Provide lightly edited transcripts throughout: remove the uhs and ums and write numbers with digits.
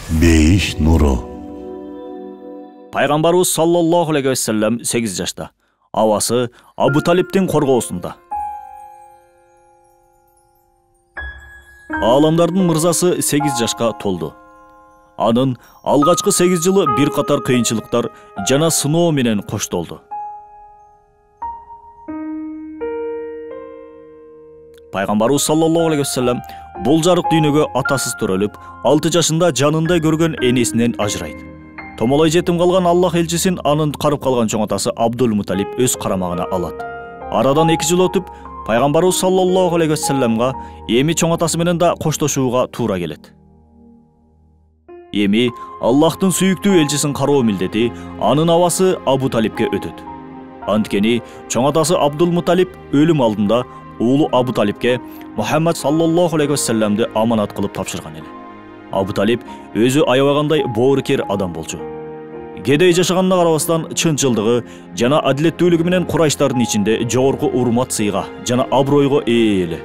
Бейиш нуру. Пайгамбарыбыз саллаллаху алейхи вассалам 8 жашта. Авасы Абу Талиптин коргоосунда. Аламдардын мырзасы 8 жашка толду. Анын алгачкы 8 жылы бир катар кыйынчылыктар жана сыноо менен коштолду. Пайгамбарыбыз саллаллаху алейхи вассалам бул жарык дүйнөгө атасыз төрөлүп, 6 жашында жанында көргөн энесинен ажырайт. Томолой жетим калган Аллах элчисин анын карып калган чоң атасы Абдул Муталип өз карамагына алат. Арадан 2 жыл өтүп, Пайгамбарыбыз саллаллаху алейхи вассаламга эми чоң атасы менен да коштошууга туура келет. Эми Аллахтын сүйүктүү элчисин кароо милдети анын абасы Абу Талипке өтөт. Анткени чоң атасы Абдул Муталип өлүм алдында уулу Абу Талипке Мухаммад саллаллаху алейхи вассаламды аманат кылып тапшырган эле. Абу Талип өзү аябагандай боорукер адам болчу. Кедей жашаганына карабастан чынчылдыгы жана адилеттүүлүгү менен Курайштардын ичинде жогорку урмат сыйга жана абройго ээ эле.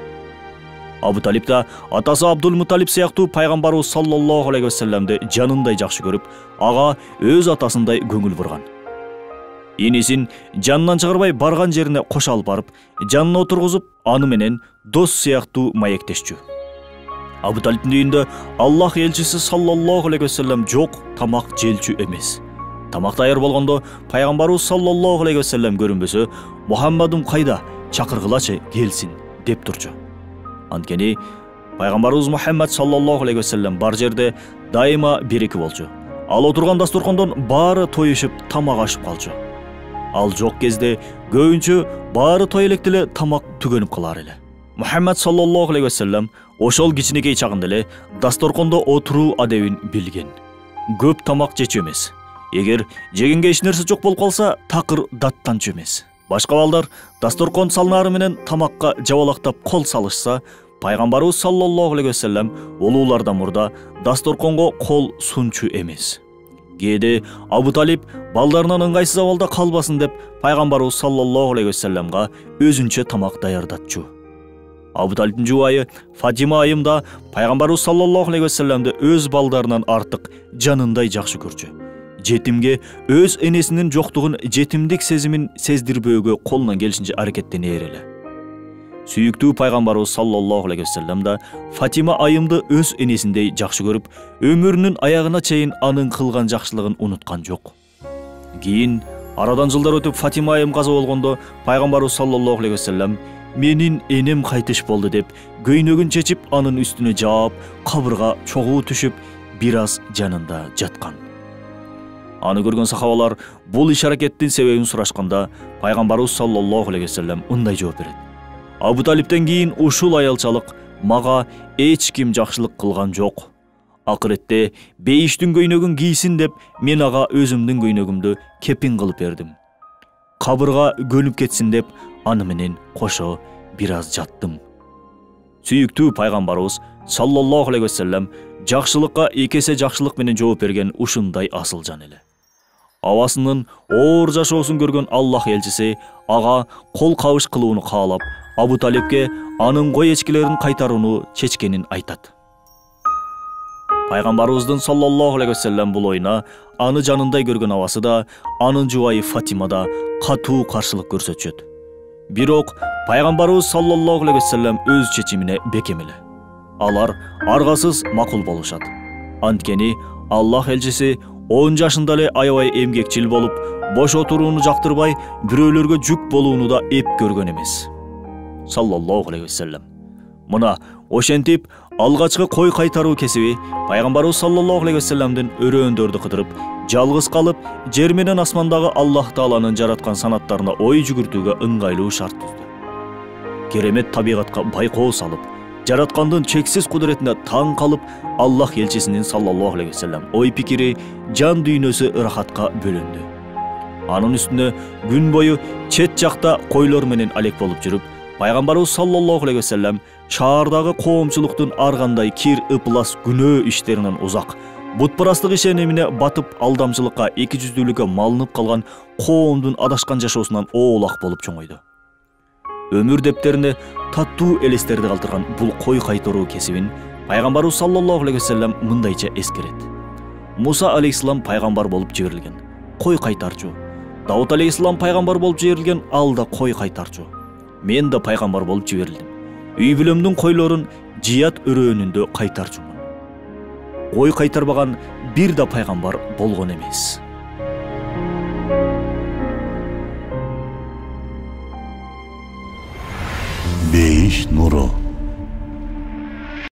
Абу Талип да атасы Абдул Муталип сыяктуу Пайгамбарыбыз саллаллаху алейхи вассаламды жанындай жакшы көрүп, ага өз атасындай көңүл бурган. Энесин жанынан чыгарбай барган жерине кош алып барып, жанына отургузуп, аны менен дос сыяктуу маектешчү. Абу Талиптин үйүндө Аллах элчиси саллаллаху алейхи вассалам жок, тамак желчү эмес. Тамак даяр болгондо Пайгамбарыбыз саллаллаху алейхи вассалам көрүнбөсө, Мухаммадым кайда, чакыргылачы келсин деп турчу. Анткени Пайгамбарыбыз Мухаммад саллаллаху алейхи вассалам бар жерде дайыма береки болчу. Ал отурган дасторкондон баары тоюшуп, тамак ашып калчу. Ал жок кезде көбүнчө баары той электе эле тамак түгөнүп калар эле. Мухаммад саллаллаху алейхи вассалам ошол кичинекей чагында эле дасторкондо отуруу адебин билген. Көп тамак жечү эмес. Эгер жегенге эч нерсе жок болуп калса, такыр даттанчу эмес. Башка балдар дасторкон салнары менен тамакка жабалактап кол салышса, Пайгамбарыбыз саллаллаху алейхи вассалам улуулардан мурда дасторконго кол сунчу эмес. Кээде Абу Талип балдарынан ыңгайсыз абалда калбасын деп Пайгамбарыбыз саллаллаху алейхи вассаламга өзүнчө тамак даярдатчу. Абу Талиптин жубайы Фатима айым да Пайгамбарыбыз саллаллаху алейхи вассаламды өз балдарынан артык жанындай жакшы көрчү. Жетимге өз энесинин жоктугун жетимдик сезимин сездирбөөгө колунан келишинче аракеттенер эле. Сүйүктүү Пайгамбарыбыз саллаллаху алейхи вассалам да Фатима айымды өз энесиндей жакшы көрүп, өмүрүнүн аягына чейин анын кылган жакшылыгын унуткан жок. Кийин арадан жылдар өтүп Фатима айым каза болгондо Пайгамбарыбыз саллаллаху алейхи вассалам менин энем кайтыш болду деп көйнөгүн чечип, анын үстүнө жаап, кабырга чогуу түшүп, бир аз жанында жаткан. Аны көргөн сахабалар бул иш-аракеттин себебин сурашканда, Пайгамбарыбыз саллаллаху алейхи вассалам мындай жооп берет. Абу Талиптен кийин ушул аялчалык мага эч ким жакшылык кылган жок. Акыретте бейиштин көйнөгүн кийсин деп мен ага өзүмдүн көйнөгүмдү кепин кылып бердим. Кабырга көнүп кетсин деп аны менен кошо бир аз жаттым. Сүйүктүү Пайгамбарыбыз саллаллаху алейхи вассалам жакшылыкка эки эсе жакшылык менен жооп берген ушундай асылжан эле. Абасынын оор жашоосун көргөн Аллах элчиси ага кол кабыш кылууну каалап, Абу Талипке анын кой эчкилерин кайтарууну чечкенин айтат. Пайгамбарыбыздын саллаллаху алейхи вассалам бул оюна аны жанындай көргөн абасы да, анын жубайы Фатима да катуу каршылык көрсөтүшөт. Бирок Пайгамбарыбыз саллаллаху алейхи вассалам өз чечимине бекем эле. Алар аргасыз макул болушат. Анткени Аллах элчиси 10 жашында эле аябай эмгекчил болуп, бош отурууну жактырбай, бирөөлөргө жүк болууну да эп көргөн эмес. Саллаллаху алейхи вассалам. Мына ошентип алгачкы кой кайтаруу кесиби Пайгамбарыбыз саллаллаху алейхи вассаламдын өрөөндөрдү кыдырып, жалгыз калып, жер менен асмандагы Аллах тааланын жараткан санаттарына ой жүгүртүүгө ыңгайлуу шарт түздү. Керемет табигатка байкоо салып, жараткандын чексиз кудуретине таң калып, Аллах элчисинин саллаллаху алейхи вассалам ой пикири, жан дүйнөсү ырахатка бөлөндү. Анын үстүнө күн бою чет жакта койлор менен алек болуп жүрүп, Пайгамбарыбыз саллаллаху алейхи вассалам шаардагы коомчулуктун ар кандай кир, ыплас, күнөө иштеринен узак, бутпарастык ишенимине батып, алдамчылыкка, эки жүздүүлүккө малынып калган коомдун адашкан жашоосунан оолак болуп чоңойду. Өмүр дептерине таттуу элестерди калтырган бул кой кайтаруу кесибин Пайгамбарыбыз саллаллаху алейхи вассалам мындайча эскерет. Муса алейхиссалам пайгамбар болуп жиберилген, кой кайтарчу. Давут алейхиссалам пайгамбар болуп жиберилген, ал да кой кайтарчу. Мен да пайгамбар болуп жиберилдим. Үй бүлөмдүн койлорун жият өрөөнүндө кайтарчумун. Кой кайтарбаган бир да пайгамбар болгон эмес. Бейиш нуру.